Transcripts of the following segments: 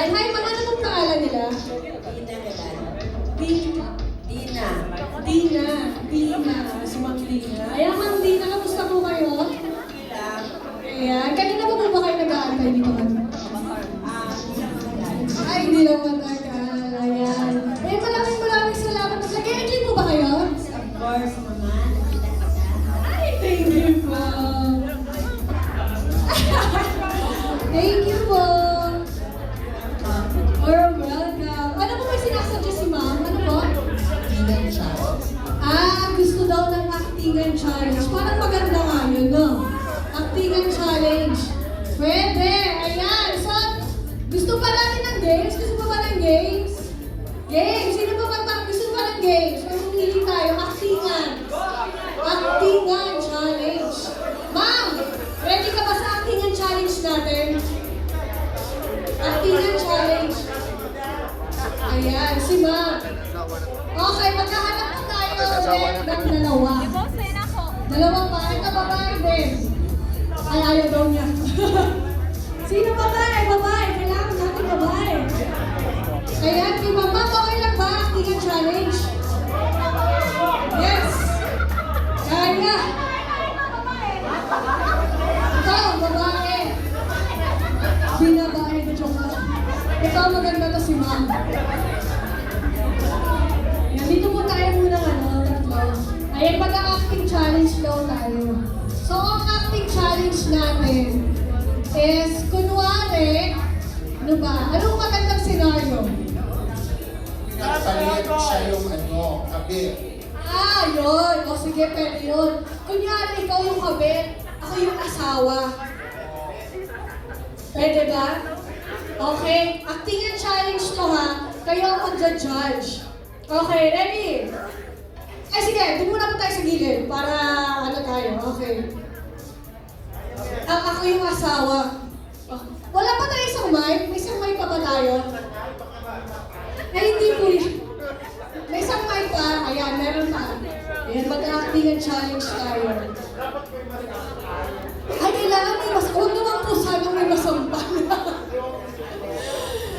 Ayan, hi, mga ano pong pangalan nila? Dina. Dina. Dina. Dina. Si Ma'am Dina. Ayan, Ma'am Dina, kamusta po kayo? Ayan, kanina pa po ba kayo nag-aantay dito kami? Ay, hindi lang matagal. Ayan. Eh, maraming salamat. Nag-e-enjoy po ba kayo? Of course, naman. Ay, thank you po. Thank you po. You're welcome. Ano po may sinasadya si Ma'am? Ano po? Dina siya. Gusto daw ng actingan challenge. Parang maganda nga yun, no? Actingan challenge. Pwede. Ayan. So, gusto pa natin ng games? Gusto pa ba ng games? Games. Sino pa ba gusto pa ng games? Ay, pumili tayo. Actingan. Actingan challenge. Ma'am, ready ka ba sa actingan challenge natin? Actingan challenge. Ayan, si Ma'am. Okay, magkahanap po tayo ulit ng dalawa. Dalawa pa. Ito babae din. Ay, ayaw daw niya. Sino babae? Babae. Kailangan natin babae. Ayan, si Mama, okay lang ba? Actingan challenge. Yes. Kaya. Ikaw, babae. Binabae na joke lang. Ikaw, maganda to si Ma'am. Yan, dito po tayo muna, tatlo. Ayan, mag-acting challenge daw tayo. So, ang acting challenge natin is, kunwari, ano ba? Anong magandang senaryo? Nagpalit siya yung kabit. Yun. O sige, pwede yun. Kunyari, ikaw yung kabit, ako yung asawa. Pwede ba? Okay. Actingan challenge to ha. Kayo ang magja-judge. Okay, ready? Eh sige, doon muna po tayo sa gilid para ano tayo. Okay. Ako yung asawa. Wala pa tayo isang mic? May isang mic pa ba tayo? Eh, hindi po yan. May isang mic pa. Ayan, meron pa. Ayan, mag-actingan challenge tayo. Ay, kailangan may mas... Huwag naman po sana may masampan.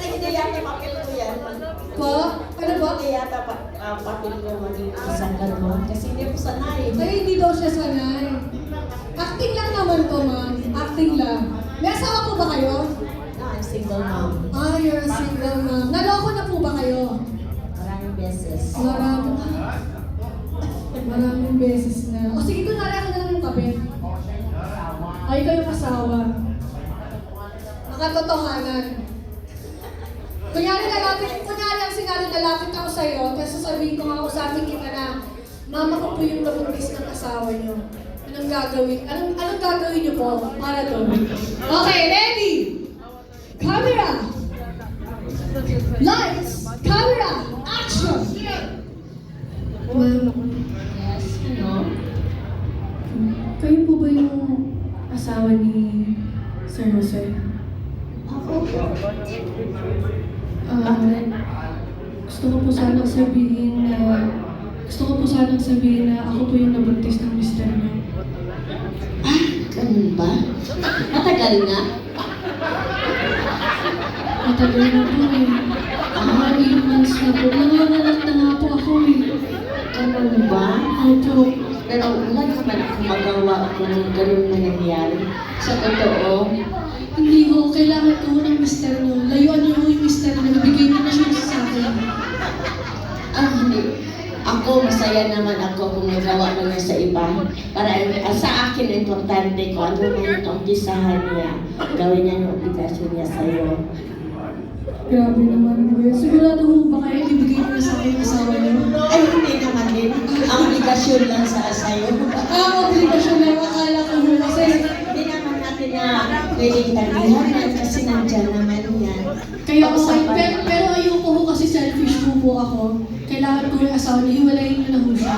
Hindi yata papel ko yan. Po? Ano ba? Hindi yata papel ko maging isang gano'n. Kasi hindi ko sanay. Ay, hindi daw siya sanay. Acting lang naman to, ma'am. Acting lang. May asawa po ba kayo? No, I'm single mom. You're a single ma'am. Naloko na po ba kayo? Maraming beses. Maraming beses na. O sige, kunwari ako na lang yung kabit. Ay, ikaw yung asawa. Nakatotohanan. Kunyari ang sinari lalapit ako sa'yo, tapos sasabihin ko nga usapin kita na, mama ko po yung nabuntis ng asawa niyo. Anong gagawin? Anong gagawin niyo po para doon? Okay, ready? Camera! Lights! Camera! Action! Ma'am, Yes, ano? kayo po ba yung asawa ni Sir Jose? Ako? Gusto ko po sanang sabihin na ako po yung nabuntis ng mister niyo. Ganun ba? Matagal na? Matagal na po eh. 8 months na po. Nanganganak na nga po ako eh. Ganun ba? Opo. Pero wala naman ako magawa kung ganun na nangyari. Sa totoo, Hindi ho, kailangan ko ng mister niyo. Layuan niyo ho yung mister niyo. Bigay niyo na siya sa akin. hindi. Ako, masaya naman ako kung nagawa mo na sa iba. Para sa akin, importante ko ano man yung umpisahan niya. Gawin niya yung obligasyon niya sa'yo. Grabe naman po yun. Sigurado ho ba kayo ibigay niyo na sa akin yung asawa niyo? Ay, hindi naman din. Ang obligasyon lang sa sa'yo. Obligasyon na akala ko mo kasi Hindi naman natin na pwedeng tagihan kasi nandyan naman yan. kaya okay, pero ayoko ho kasi selfish po ako. Kailangan ko yung asawa niyo, hiwalayin niyo na ho siya.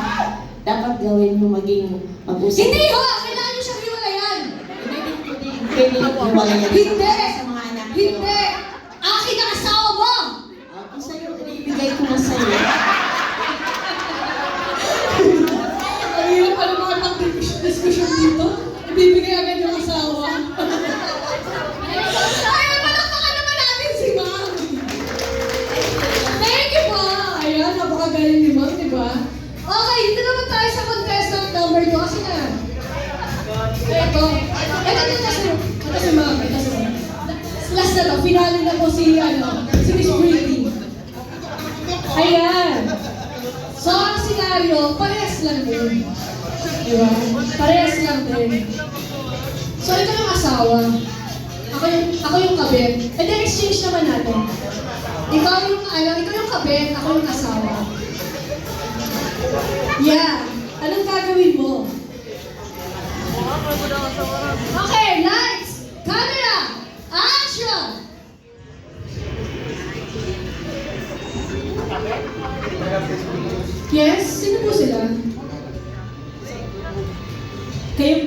Dapat gawin mo maging mag-usap. Hindi ho! Kailangan niyo siyang hiwalayan! Pwede hiwalayan. Hindi! Sa mga anak mo. Hindi! Akin ang asawa mo! Kung sa'yo, ibigay ko na sa'yo. Ayun, ano mga discussion dito? Ibibigay agad yung asawa. Ay, palakpakan naman natin si Ma'am! na to, finale na po si Miss Britney. Ayan. So, ang senaryo, parehas lang din. Diba? Parehas lang din. So, ito yung asawa. Ako yung kabit. And then, exchange naman natin. Ikaw yung kabit, ako yung asawa. Yeah. Anong gagawin mo? Okay, lights, camera, action! Yes, sino po sila? Kayo?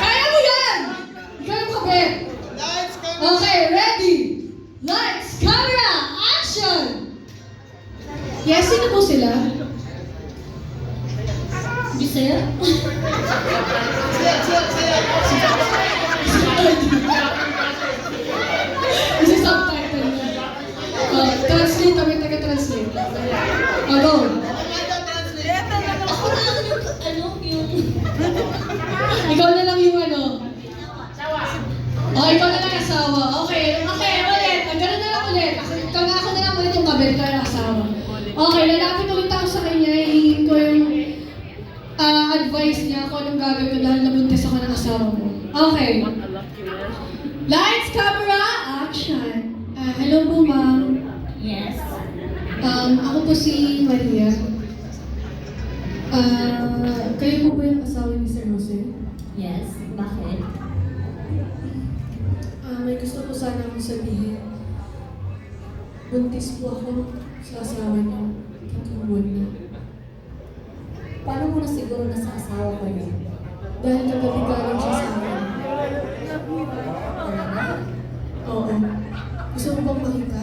Kaya mo yan! Ikaw yung kabit. Okay, ready? Lights, camera, action! Yes, sino po sila? Bisaya? Isa subtitle niya. Translate, kami taga-translate. Go. Ako na lang yung Ikaw na lang yung Oh, ikaw na lang asawa. Okay, ulit. Ganun na lang ulit. Ako na lang ulit yung kabit, ikaw yung asawa. Okay, lalapit ulit ako sa kanya. Hihingin ko yung advice niya kung anong gagawin ko dahil nabuntis ako ng asawa mo. Okay. Lights, camera, action. Hello po, ma'am. Yes. Ako po si Maria. Kayo po ba yung asawa ni Sir Jose? Yes. Bakit? May gusto ko sana akong sabihin. Buntis po ako sa asawa niya. 3 buwan na. Paano mo na siguro na sa asawa ko yun? Dahil kagabi galing siya sa akin. Oo. Gusto mo bang makita?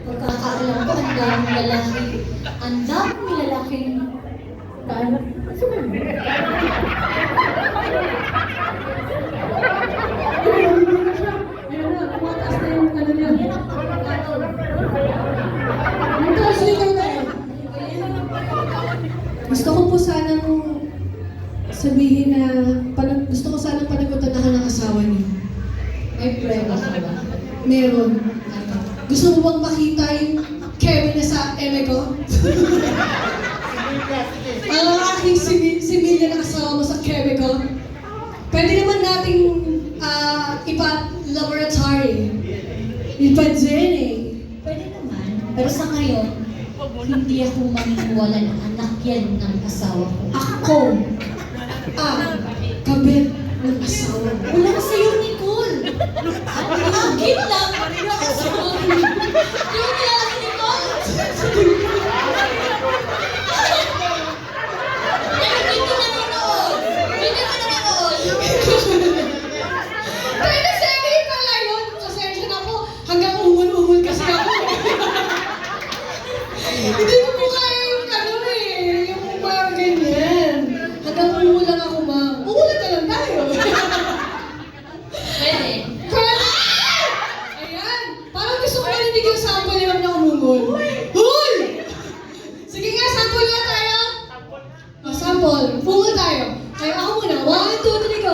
Pagkakaalam ko, ang daming lalaki. Ang daming lalaking... Paano? Ayan na, kumataas na yung niya. Ang translator na yun. Gusto ko po sanang sabihin na gusto ko sanang panagutan ako ng asawa niyo. May prueba ka ba? Meron. Gusto mo bang makita yung Kevin na sa eme ko? Ang aking similya na asawa mo sa Kevin ko? Pwede naman nating ipa-laboratory. Ipa-DNA. Pwede naman. Pero sa ngayon, hindi ako maniniwala na anak yan ng asawa ko. Ako kabit ng asawa mo. Wala ka sa'yo, Nicole! Akin lang! Sorry! Yung kilala si Nicole! Hindi ko nanonood! Hindi ko nanonood! Kaya na series pala yun. Pasensya na po. Hanggang umul-umul kasi ako. Hindi ko po kaya yung yung mga ganyan. Hanggang umul lang ako, ma'am. Umulan na lang tayo. Pwede. Pwede! Ayan. Parang gusto ko marinig yung sample niya na umungol. Huy! Sige nga, sample na tayo. Sample. Pungol tayo. Kaya ako muna. 1, 2, 3, go.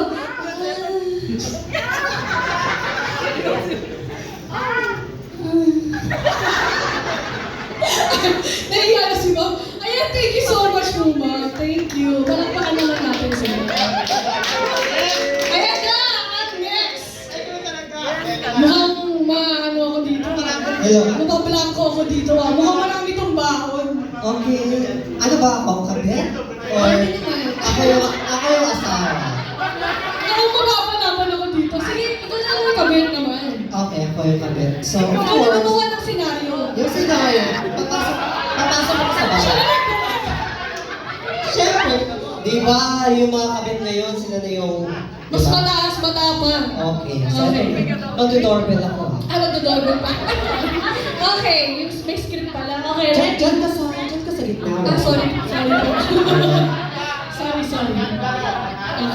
Nahiya na si Ma'am. Ayan, thank you so much, Mama. Thank you. Palakpakan naman natin sila. Ayan na! At next! Mukhang ano ako dito. Hello. Mabablanko ako dito. Mukhang marami tong baon. Okay. Ano ba ako? Kabit? Or Pwede naman. ako yung asawa? Mukhang mababalaban ako dito. Sige, ito na lang yung kabit naman. Okay, ako yung kabit. So, of Ikaw na course, gumawa ng senaryo. yung scenario, papasok ako sa bahay. Siyempre, di ba yung mga kabit na yun, sila na yung... Mas mataas, matapang. Okay. So, Okay. mag-doorbell ako. Magdodoorbell pa. Okay, yung may script pala. Okay, ready? Diyan ka sa gitna. Sorry. Sorry.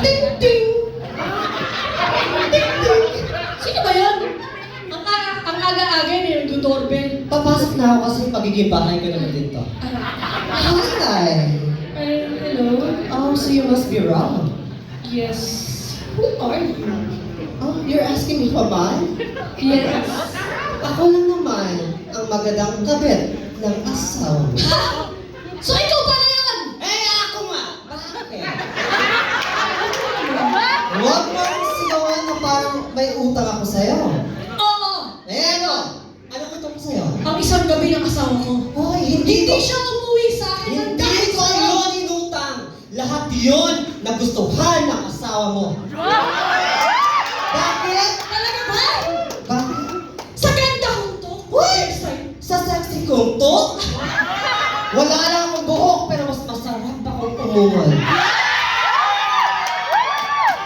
Ting, ting! Ting, ting! Sino ba yun? Ang aga-aga yun yung doorbell. Papasok na ako kasi magiging bahay ko naman dito. Ah, Hi! hello? Oh, Oh, so you must be wrong. Yes. Who are you? Oh, you're asking me who am I? Yes. Ako lang naman ang magandang kabit ng asawa mo. So ikaw pala yun! Eh, ako nga! Bakit? Huwag mo akong sigawan na parang may utang ako sa'yo. Oo! Eh, ano? Ano utang ko sa'yo? Ang isang gabi ng asawa ko. Hoy, Hindi siya umuwi sa akin ng Hindi dahil ko sa'yo. yun inutang. Lahat yun nagustuhan ng asawa mo. Bakit? Talaga ba? Bakit? Sa ganda kong to? Uy! Sa sexy kong to? Wala lang akong buhok, pero mas masarap akong umungol.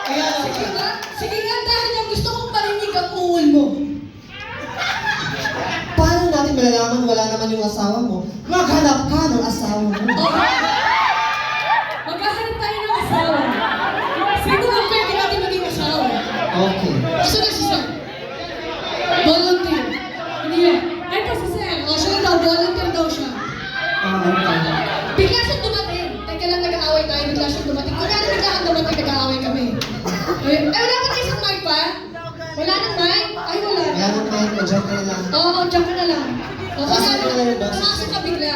Kaya Sige nga, dahil yung gusto kong marinig ang ungol mo. paano natin malalaman wala naman yung asawa mo? Maghanap ka ng asawa mo. Okay? Maghahanap tayo ng asawa. Sino ang pwede natin maging asawa? Okay. Gusto na si Sir. Volunteer. Hindi yan. Ay, pa si Sir. O, siya daw, volunteer daw siya. Okay. Bigla siyang dumating. Teka lang, nag-aaway tayo. Bigla siyang dumating. Kung ano bigla kang dumating, nag-aaway kami. Eh, wala ba tayo isang mic pa? Wala nang mic? Ay, wala. Kaya nang kahit na-joke ka na lang. Oo, diyan ka na lang. O, kung Nasaan ano, ka na lang, boss? pumasok ka bigla.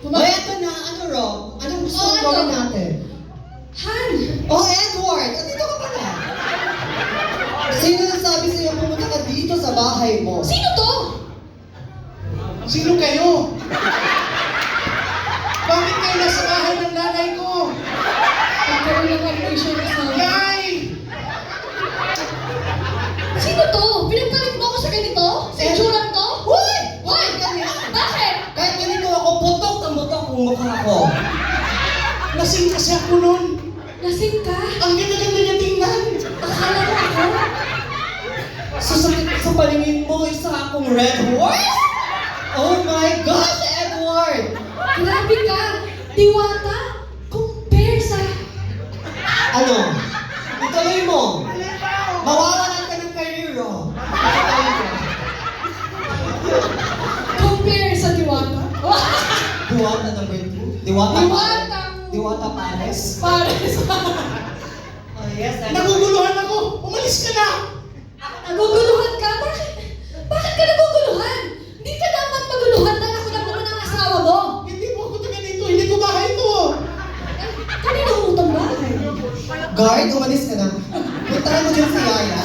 O eto na, ano Rob? Anong gusto Oh, mong ano? gawin natin? Han! Oh, Edward! Andito ka pala! Sino nagsabi sa'yo pumunta ka dito sa bahay mo? Sino to? Sino kayo? Bakit kayo nasa bahay ng nanay ko? Pagkaroon ng admission na sa... Nay! Sino to? Pinagpalit mo ako sa ganito? Sa itsurang to? Hoy! Hoy! Bakit? Kahit ganito ako, putok ng butok ang mukha ko. Lasing kasi ako nun. Lasing ka? Ang ganda-ganda niya tingnan. Akala mo ako? Sa palingin mo, isa akong red horse? Oh my gosh, Edward! Grabe ka! Diwata! Compare sa... Ano? Ituloy mo. Mawawalan ka ng career, oh. Compare sa Diwata? Diwata number 2. Diwata Diwata! Diwata Palace. Pares! Oh yes, Naguguluhan ako. Umalis ka na. Naguguluhan ka? Bakit? Bakit ka naguguluhan? Hindi ka dapat maguluhan dahil ako lang naman ang asawa mo. Hindi mo ako taga dito. Hindi ko bahay to. Eh, kanina utang bahay. Guard, umalis ka na. Puntahan mo dyan si Yaya.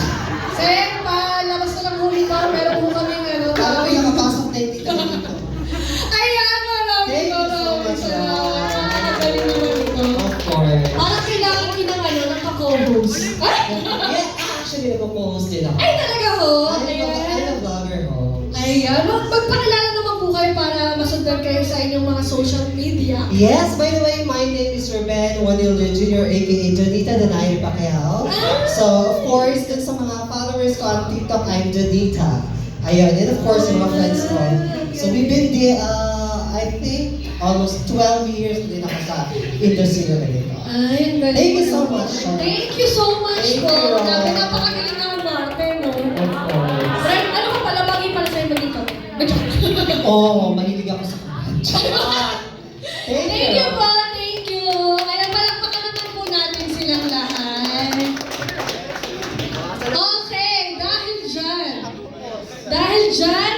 Sir, palabas na lang huli ko. Meron po kami Para may nakapasok na yung tita dito. Ayan, maraming Thank you so much, salamat. Galing naman ito. Of course. Parang kailangan kinang ng ka-co-host. Ay! Yeah, actually, nag-post din ako. Ay, talaga ho? I'm a Ayan. vlogger ho. Ayan. Magpakilala naman po kayo para masundan kayo sa inyong mga social media. Yes, by the way, my name is Ruben Juanilio Jr. aka Jonita Danay Pacquiao. So, of course, dun sa mga followers ko on TikTok, I'm Jonita. Ayun, and of course, yung mga friends ko. So, we've been there, I think, almost 12 years din ako sa industry na ganito. Ay, ang galing. Thank you so much, Sean. Thank you so much Thank po. you. Grabe, napakagaling ng Martin, no? Of course. Right, ano ka pala, bagay pala sa'yo maging kami. Oo, mahilig ako sa Thank you po, thank you. Kaya palakpakan naman po natin silang lahat. Okay, dahil dyan,